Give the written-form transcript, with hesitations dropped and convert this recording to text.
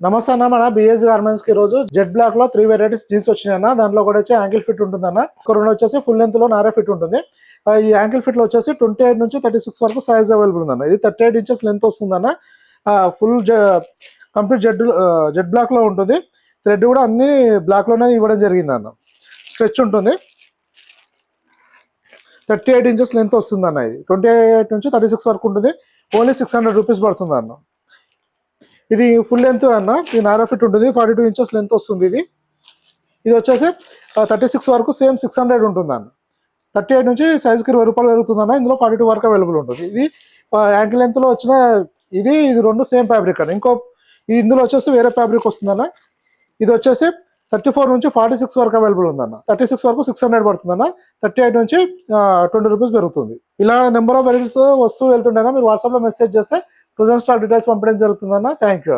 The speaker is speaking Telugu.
నమస్తే అన్న, మన బిఎస్ గార్మెంట్స్ కి రోజు జెడ్ బ్లాక్ లో 3 వెరైటీస్ జీన్స్ వచ్చినాయన్న. దాంట్లో కూడా వచ్చి యాంకిల్ ఫిట్ ఉంటుందన్న. ఒక రెండు వచ్చేసి ఫుల్ లెంత్ లో నారా ఫిట్ ఉంటుంది. ఈ యాంకిల్ ఫిట్ లో వచ్చేసి 28 నుంచి 36 వరకు సైజ్ అవైలబుల్ ఉందన్న. ఇది 38 ఇంచెస్ లెంత్ వస్తుందన్న. ఫుల్ కంప్లీట్ జెడ్ బ్లాక్ లో ఉంటుంది. థ్రెడ్ కూడా అన్ని బ్లాక్ లోనే ఇవ్వడం జరిగింది అన్న. స్ట్రెచ్ ఉంటుంది. 38 ఇంచెస్ లెంత్ వస్తుంది అన్న. ఇది 28 నుంచి 36 వరకు ఉంటుంది. ఓన్లీ 600 రూపీస్ పడుతుంది అన్న. ఇది ఫుల్ లెంత్ అన్న. ఇది నారా ఫిట్ ఉంటుంది. 42 ఇంచెస్ లెంత్ వస్తుంది. ఇది వచ్చేసి 36 వరకు సేమ్ 600 ఉంటుంది అన్న. 38 నుంచి సైజ్కి 20 రూపాయలు పెరుగుతుంది అన్న. ఇందులో 42 వరకు అవైలబుల్ ఉంటుంది. ఇది యాంకిల్ లెంత్లో వచ్చిన ఇది రెండు సేమ్ ఫ్యాబ్రిక్ అన్న. ఇందులో వచ్చేసి వేరే ఫ్యాబ్రిక్ వస్తుందన్న. ఇది వచ్చేసి 34 నుంచి 46 వరకు అవైలబుల్ ఉందన్న. 36 వరకు 600 పడుతుందన్న. 38 నుంచి 20 రూపీస్ పెరుగుతుంది. ఇలా నెంబర్ ఆఫ్ వెరైటీస్ వస్తూ వెళ్తుండేనా. మీరు వాట్సాప్లో మెసేజ్ చేస్తే ప్రజెంట్ స్టాక్ డీటెయిల్స్ పంపడం జరుగుతుందన్న. Thank you.